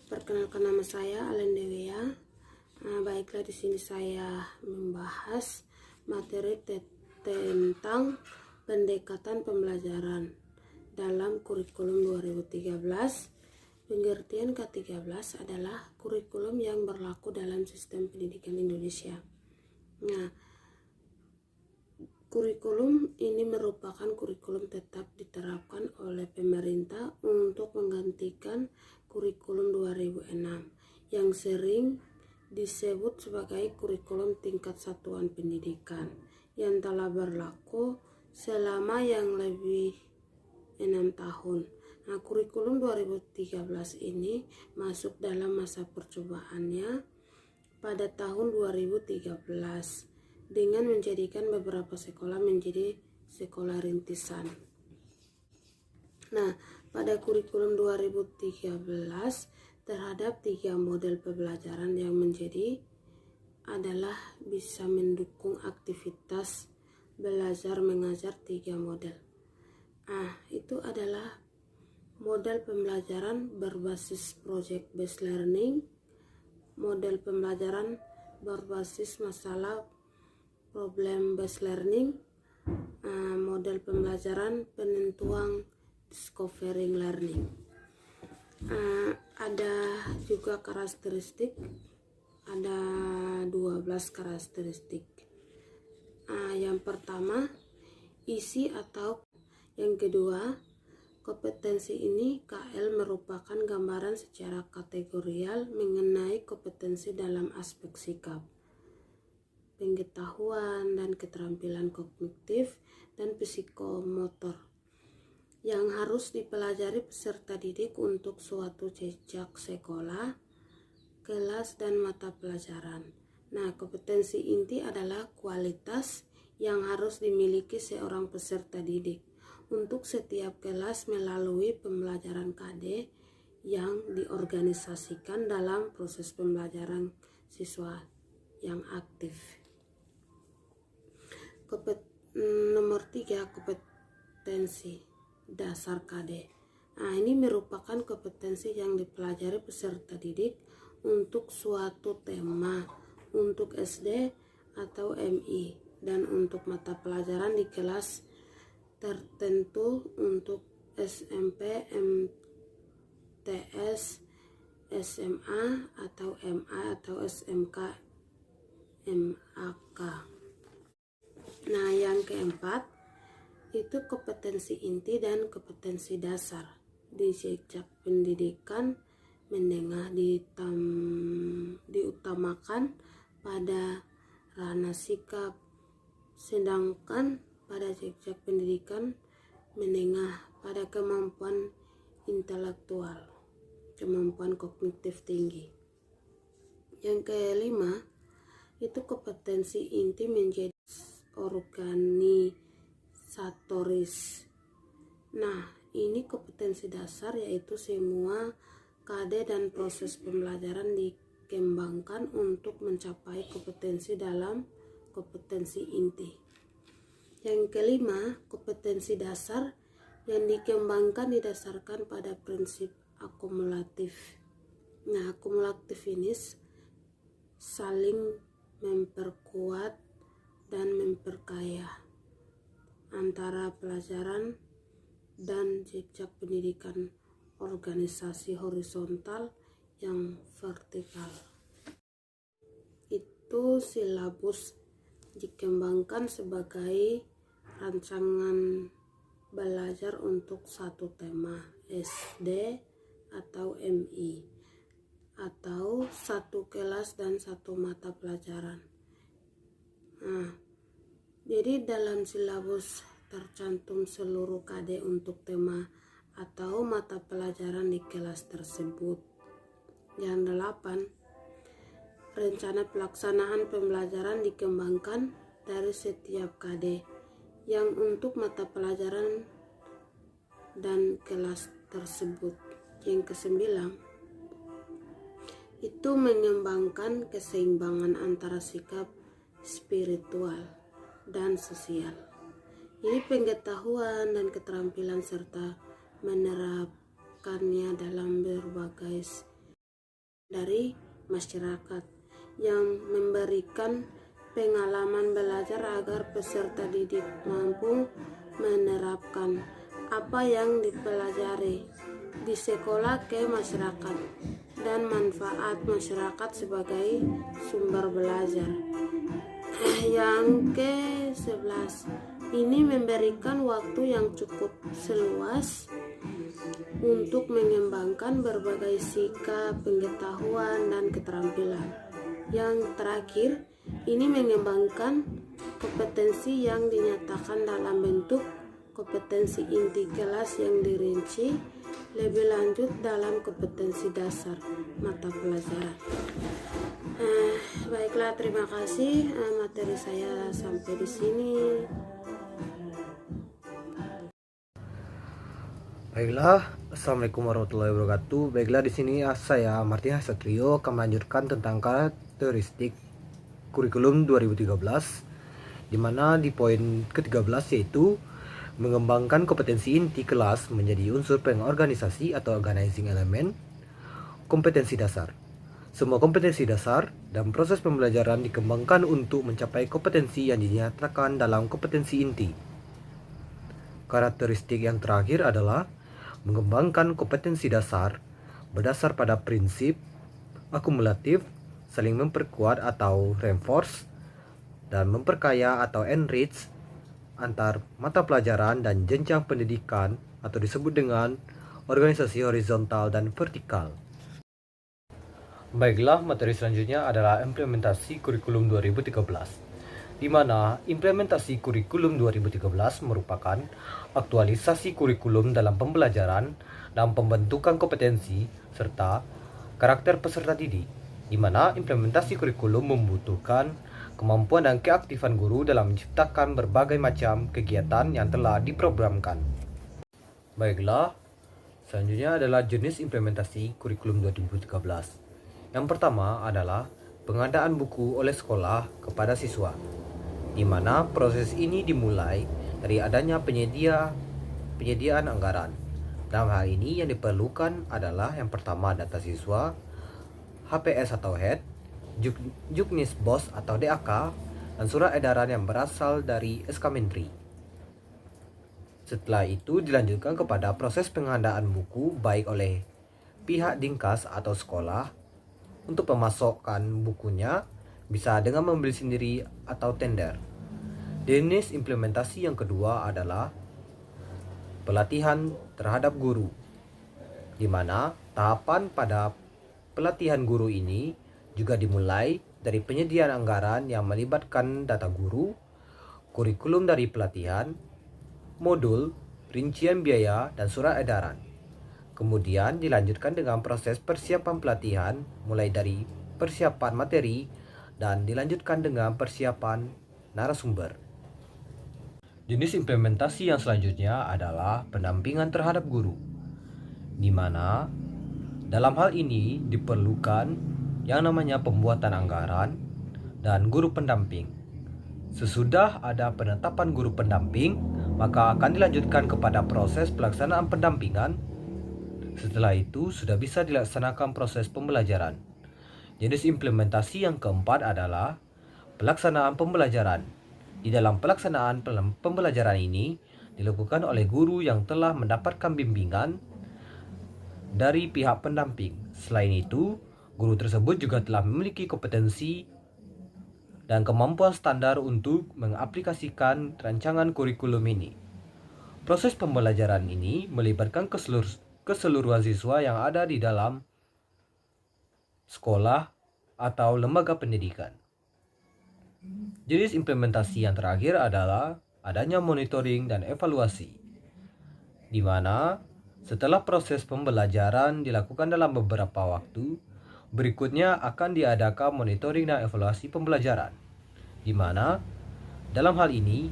Perkenalkan, nama saya Alen Dewea. Baiklah, di sini saya membahas materi tentang pendekatan pembelajaran dalam kurikulum 2013. Pengertian ke-13 adalah kurikulum yang berlaku dalam sistem pendidikan Indonesia. Nah, kurikulum ini merupakan kurikulum tetap diterapkan oleh pemerintah untuk menggantikan kurikulum 2006 yang sering disebut sebagai kurikulum tingkat satuan pendidikan yang telah berlaku selama yang lebih 6 tahun. Nah, kurikulum 2013 ini masuk dalam masa percobaannya pada tahun 2013 dengan menjadikan beberapa sekolah menjadi sekolah rintisan. Nah, pada kurikulum 2013 terhadap 3 model pembelajaran yang menjadi adalah bisa mendukung aktivitas belajar mengajar 3 model. Itu adalah model pembelajaran berbasis project based learning, model pembelajaran berbasis masalah problem based learning, model pembelajaran penentuan discovering learning. Ada juga karakteristik, ada 12 karakteristik. Yang pertama, isi atau yang kedua, kompetensi ini KL merupakan gambaran secara kategorial mengenai kompetensi dalam aspek sikap, pengetahuan, dan keterampilan kognitif dan psikomotor yang harus dipelajari peserta didik untuk suatu jenjang sekolah, kelas, dan mata pelajaran. Nah, kompetensi inti adalah kualitas yang harus dimiliki seorang peserta didik untuk setiap kelas melalui pembelajaran KD yang diorganisasikan dalam proses pembelajaran siswa yang aktif. Nomor 3, kompetensi dasar KD. Ini merupakan kompetensi yang dipelajari peserta didik untuk suatu tema untuk SD atau MI dan untuk mata pelajaran di kelas tertentu untuk SMP, MTS, SMA atau MA atau SMK, MAK. Nah, yang keempat itu kompetensi inti dan kompetensi dasar di jenjang pendidikan menengah diutamakan pada ranah sikap, sedangkan pada jenjang pendidikan menengah pada kemampuan intelektual, kemampuan kognitif tinggi. Yang kelima itu kompetensi inti menjadi organisatoris. Nah, ini kompetensi dasar yaitu semua KD dan proses pembelajaran dikembangkan untuk mencapai kompetensi dalam kompetensi inti. Yang kelima, kompetensi dasar yang dikembangkan didasarkan pada prinsip akumulatif. Nah, akumulatif ini saling memperkuat dan memperkaya antara pelajaran dan jenjang pendidikan organisasi horizontal yang vertikal. Itu silabus dikembangkan sebagai rancangan belajar untuk satu tema SD atau MI atau satu kelas dan satu mata pelajaran. Jadi dalam silabus tercantum seluruh KD untuk tema atau mata pelajaran di kelas tersebut. Yang 8, rencana pelaksanaan pembelajaran dikembangkan dari setiap KD yang untuk mata pelajaran dan kelas tersebut. Yang ke-9 itu mengembangkan keseimbangan antara sikap spiritual dan sosial. Ini pengetahuan dan keterampilan serta menerapkannya dalam berbagai dari masyarakat yang memberikan pengalaman belajar agar peserta didik mampu menerapkan apa yang dipelajari di sekolah ke masyarakat dan manfaat masyarakat sebagai sumber belajar. Yang ke-11, ini memberikan waktu yang cukup seluas untuk mengembangkan berbagai sikap, pengetahuan, dan keterampilan. Yang terakhir, ini mengembangkan kompetensi yang dinyatakan dalam bentuk kompetensi inti kelas yang dirinci lebih lanjut dalam kompetensi dasar mata pelajaran. Baiklah, terima kasih. Materi saya sampai di sini. Baiklah, assalamualaikum warahmatullahi wabarakatuh. Baiklah, di sini saya Martin Satrio akan melanjutkan tentang karakteristik kurikulum 2013, di mana di poin ke-13 yaitu mengembangkan kompetensi inti kelas menjadi unsur pengorganisasi atau organizing element. Kompetensi dasar. Semua kompetensi dasar dan proses pembelajaran dikembangkan untuk mencapai kompetensi yang dinyatakan dalam kompetensi inti. Karakteristik yang terakhir adalah mengembangkan kompetensi dasar berdasar pada prinsip akumulatif, saling memperkuat atau reinforce, dan memperkaya atau enrich antar mata pelajaran dan jenjang pendidikan atau disebut dengan organisasi horizontal dan vertikal. Baiklah, materi selanjutnya adalah implementasi kurikulum 2013, di mana implementasi kurikulum 2013 merupakan aktualisasi kurikulum dalam pembelajaran dan pembentukan kompetensi serta karakter peserta didik, di mana implementasi kurikulum membutuhkan kemampuan dan keaktifan guru dalam menciptakan berbagai macam kegiatan yang telah diprogramkan. Baiklah, selanjutnya adalah jenis implementasi kurikulum 2013. Yang pertama adalah pengadaan buku oleh sekolah kepada siswa, di mana proses ini dimulai dari adanya penyediaan anggaran. Dalam hal ini yang diperlukan adalah yang pertama data siswa, HPS atau HEAD, Juknis BOS atau DAK, dan surat edaran yang berasal dari SK Menteri. Setelah itu dilanjutkan kepada proses pengadaan buku baik oleh pihak Dinkas atau sekolah untuk pemasokan bukunya, bisa dengan membeli sendiri atau tender. Jenis implementasi yang kedua adalah pelatihan terhadap guru, di mana tahapan pada pelatihan guru ini juga dimulai dari penyediaan anggaran yang melibatkan data guru, kurikulum dari pelatihan, modul, rincian biaya, dan surat edaran. Kemudian dilanjutkan dengan proses persiapan pelatihan mulai dari persiapan materi dan dilanjutkan dengan persiapan narasumber. Jenis implementasi yang selanjutnya adalah pendampingan terhadap guru, di mana dalam hal ini diperlukan yang namanya pembuatan anggaran dan guru pendamping. Sesudah ada penetapan guru pendamping, maka akan dilanjutkan kepada proses pelaksanaan pendampingan. Setelah itu sudah bisa dilaksanakan proses pembelajaran. Jenis implementasi yang keempat adalah pelaksanaan pembelajaran. Di dalam pelaksanaan pembelajaran ini dilakukan oleh guru yang telah mendapatkan bimbingan dari pihak pendamping. Selain itu, guru tersebut juga telah memiliki kompetensi dan kemampuan standar untuk mengaplikasikan rancangan kurikulum ini. Proses pembelajaran ini melibatkan keseluruhan siswa yang ada di dalam sekolah atau lembaga pendidikan. Jenis implementasi yang terakhir adalah adanya monitoring dan evaluasi, di mana setelah proses pembelajaran dilakukan dalam beberapa waktu, berikutnya akan diadakan monitoring dan evaluasi pembelajaran, di mana dalam hal ini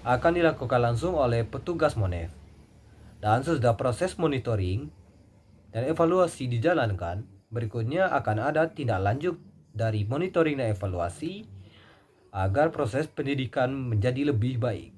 akan dilakukan langsung oleh petugas Monef. Dan sesudah proses monitoring dan evaluasi dijalankan, berikutnya akan ada tindak lanjut dari monitoring dan evaluasi agar proses pendidikan menjadi lebih baik.